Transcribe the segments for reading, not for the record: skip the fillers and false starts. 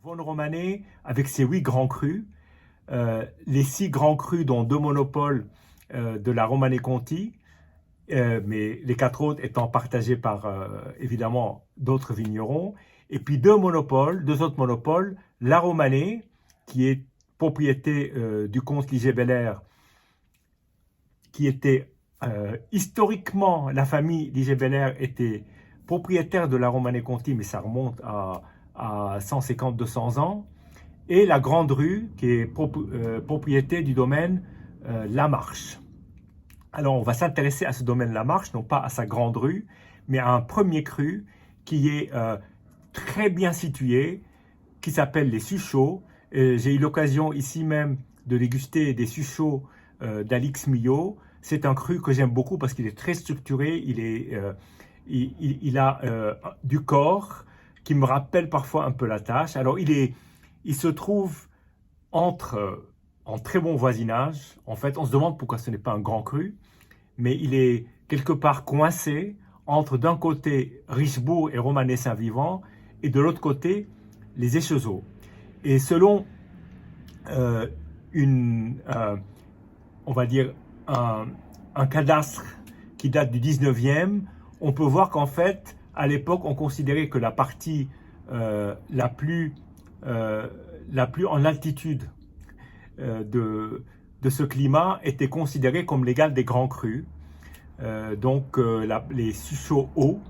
Vosne Romanée, avec ses 8 grands crus, les 6 grands crus dont 2 monopoles de la Romanée Conti, mais les 4 autres étant partagés par évidemment d'autres vignerons, et puis 2 autres monopoles, la Romanée, qui est propriété du comte Ligier-Belair, qui était historiquement, la famille Ligier-Belair était propriétaire de la Romanée Conti, mais ça remonte à 150-200 ans, et la Grande Rue, qui est propriété du domaine La Marche. Alors, on va s'intéresser à ce domaine La Marche, non pas à sa Grande Rue, mais à un premier cru qui est très bien situé, qui s'appelle les Suchots. J'ai eu l'occasion ici même de déguster des Suchots d'Alix Millot. C'est un cru que j'aime beaucoup parce qu'il est très structuré, il a du corps qui me rappelle parfois un peu la tâche. Alors, il se trouve en très bon voisinage. En fait, on se demande pourquoi ce n'est pas un grand cru, mais il est quelque part coincé entre d'un côté Richebourg et Romanée-Saint-Vivant et de l'autre côté les Échezeaux. Et selon on va dire un cadastre qui date du 19e, on peut voir qu'en fait, à l'époque, on considérait que la partie la plus en altitude de ce climat était considérée comme l'égale des grands crus. Les Suchots hauts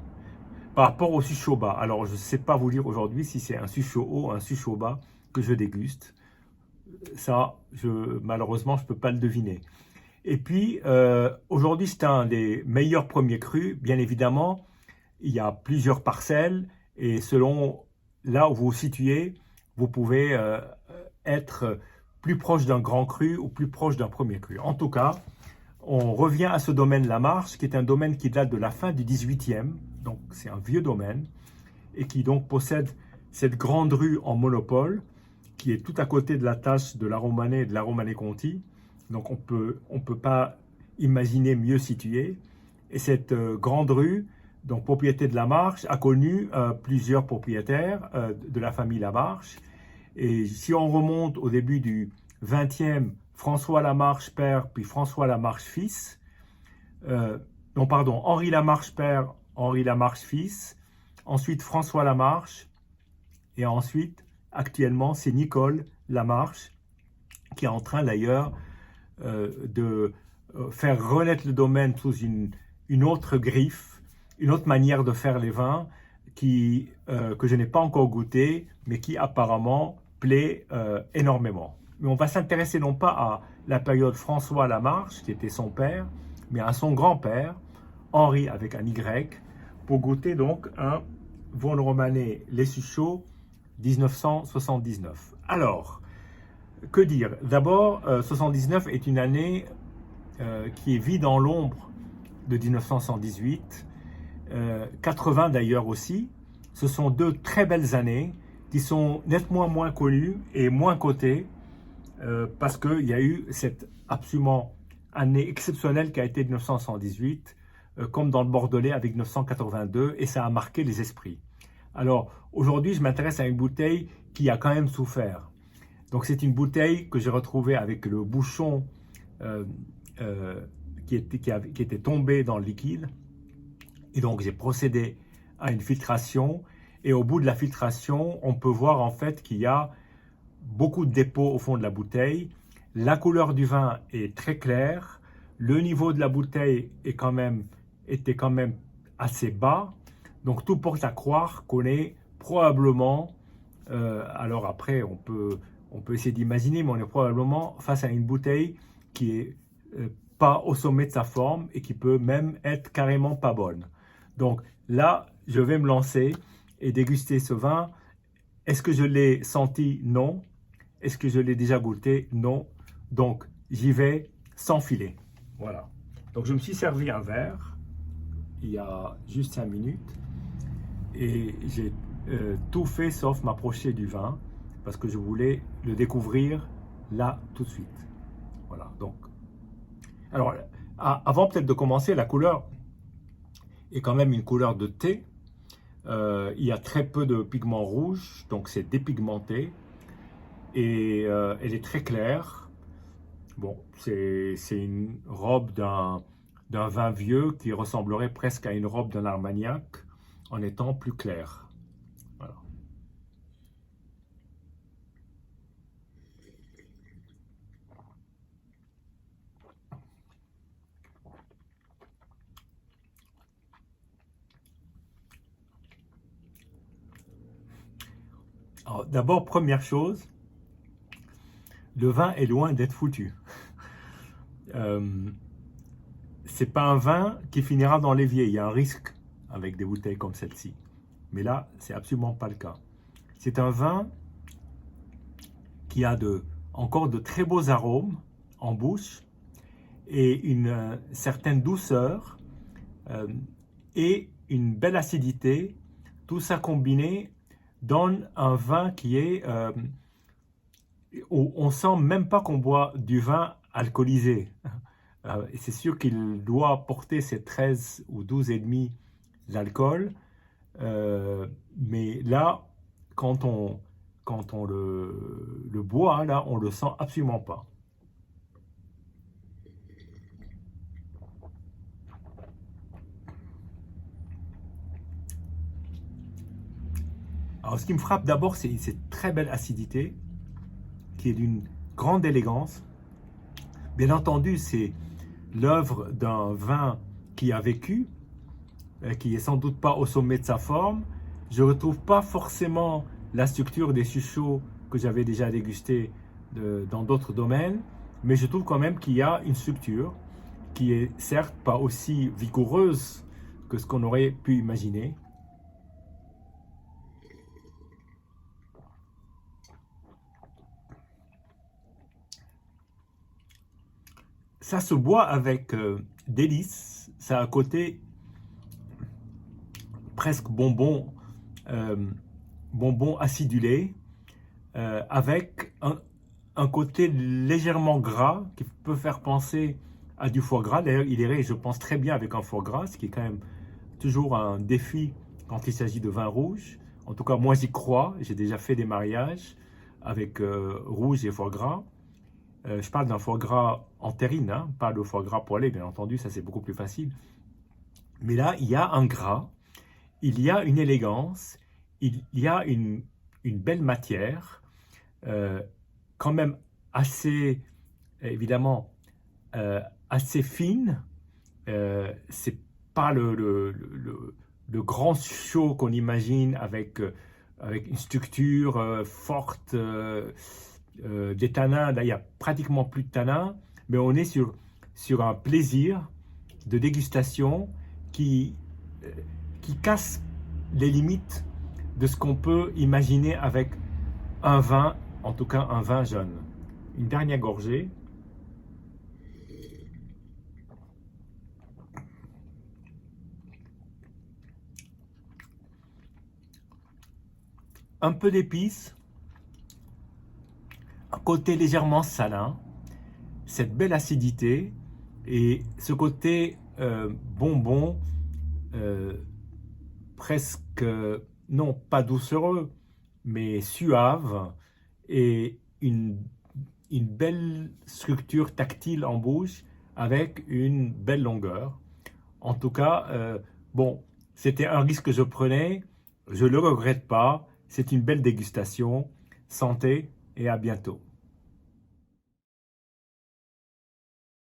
par rapport aux Suchots bas. Alors, je ne sais pas vous dire aujourd'hui si c'est un Suchot haut ou un Suchot bas que je déguste. Ça, malheureusement, je ne peux pas le deviner. Et puis, aujourd'hui, c'est un des meilleurs premiers crus. Bien évidemment, il y a plusieurs parcelles et selon là où vous vous situez, vous pouvez être plus proche d'un grand cru ou plus proche d'un premier cru. En tout cas, on revient à ce domaine La Marche, qui est un domaine qui date de la fin du 18e, donc c'est un vieux domaine, et qui donc possède cette grande rue en monopole, qui est tout à côté de la tache de la Romanée et de la Romanée Conti. Donc on peut pas imaginer mieux situé. Et cette grande rue, donc propriété de La Marche, a connu plusieurs propriétaires de la famille La Marche. Et si on remonte au début du 20e, François Lamarche père, puis François Lamarche fils, Henri Lamarche père, Henri Lamarche fils, ensuite François Lamarche, et ensuite, actuellement, c'est Nicole Lamarche, qui est en train d'ailleurs de faire renaître le domaine sous une autre griffe, une autre manière de faire les vins, que je n'ai pas encore goûté, mais qui apparemment plaît énormément. Mais on va s'intéresser non pas à la période François Lamarche, qui était son père, mais à son grand-père, Henri avec un Y, pour goûter donc un Vosne Romanée Les Suchots 1979. Alors, que dire? D'abord, 79 est une année qui est vide dans l'ombre de 1918, 80 d'ailleurs aussi. Ce sont deux très belles années qui sont nettement moins connues et moins cotées parce qu'il y a eu cette absolument année exceptionnelle qui a été 1918, comme dans le Bordelais avec 1982, et ça a marqué les esprits. Alors, aujourd'hui, je m'intéresse à une bouteille qui a quand même souffert. Donc, c'est une bouteille que j'ai retrouvée avec le bouchon qui était tombé dans le liquide. Et donc, j'ai procédé à une filtration. Et au bout de la filtration, on peut voir en fait qu'il y a beaucoup de dépôts au fond de la bouteille. La couleur du vin est très claire. Le niveau de la bouteille était quand même assez bas. Donc, tout porte à croire qu'on est probablement, alors après, on peut essayer d'imaginer, mais on est probablement face à une bouteille qui est pas au sommet de sa forme et qui peut même être carrément pas bonne. Donc là, je vais me lancer et déguster ce vin. Est-ce que je l'ai senti? Non. Est-ce que je l'ai déjà goûté? Non. Donc, j'y vais sans filet. Voilà. Donc, je me suis servi un verre il y a juste 5 minutes et j'ai tout fait sauf m'approcher du vin parce que je voulais le découvrir là tout de suite. Voilà. Donc, alors, avant peut-être de commencer, la couleur est quand même une couleur de thé. Il y a très peu de pigments rouges, donc c'est dépigmenté. Et elle est très claire. Bon, c'est une robe d'un vin vieux qui ressemblerait presque à une robe d'un Armagnac en étant plus claire. Voilà. Alors, d'abord, première chose, le vin est loin d'être foutu. Euh, c'est pas un vin qui finira dans l'évier. Il y a un risque avec des bouteilles comme celle-ci. Mais là, c'est absolument pas le cas. C'est un vin qui a encore de très beaux arômes en bouche et une certaine douceur et une belle acidité. Tout ça combiné donne un vin qui est où on sent même pas qu'on boit du vin alcoolisé. C'est sûr qu'il doit porter ses 13 ou 12 et demi d'alcool, mais là, quand on le boit, là, on le sent absolument pas. Alors, ce qui me frappe d'abord, c'est cette très belle acidité qui est d'une grande élégance. Bien entendu, c'est l'œuvre d'un vin qui a vécu, qui est sans doute pas au sommet de sa forme. Je ne retrouve pas forcément la structure des chuchots que j'avais déjà dégusté dans d'autres domaines, mais je trouve quand même qu'il y a une structure qui est certes pas aussi vigoureuse que ce qu'on aurait pu imaginer. Ça se boit avec délice, ça a un côté presque bonbon acidulé, avec un côté légèrement gras qui peut faire penser à du foie gras. D'ailleurs, il irait, je pense, très bien avec un foie gras, ce qui est quand même toujours un défi quand il s'agit de vin rouge. En tout cas, moi, j'y crois. J'ai déjà fait des mariages avec rouge et foie gras. Je parle d'un foie gras en terrine, hein, pas de foie gras poêlé, bien entendu, ça c'est beaucoup plus facile. Mais là, il y a un gras, il y a une élégance, il y a une belle matière, euh, quand même assez, évidemment, assez fine. C'est pas le grand show qu'on imagine avec une structure forte, des tanins. Là, il n'y a pratiquement plus de tanins, mais on est sur un plaisir de dégustation qui, euh, qui casse les limites de ce qu'on peut imaginer avec un vin, en tout cas un vin jeune. Une dernière gorgée. Un peu d'épices, un côté légèrement salin, cette belle acidité et ce côté bonbon, euh, presque, non pas doucereux, mais suave et une belle structure tactile en bouche avec une belle longueur. En tout cas, bon, c'était un risque que je prenais, je ne le regrette pas, c'est une belle dégustation. Santé et à bientôt.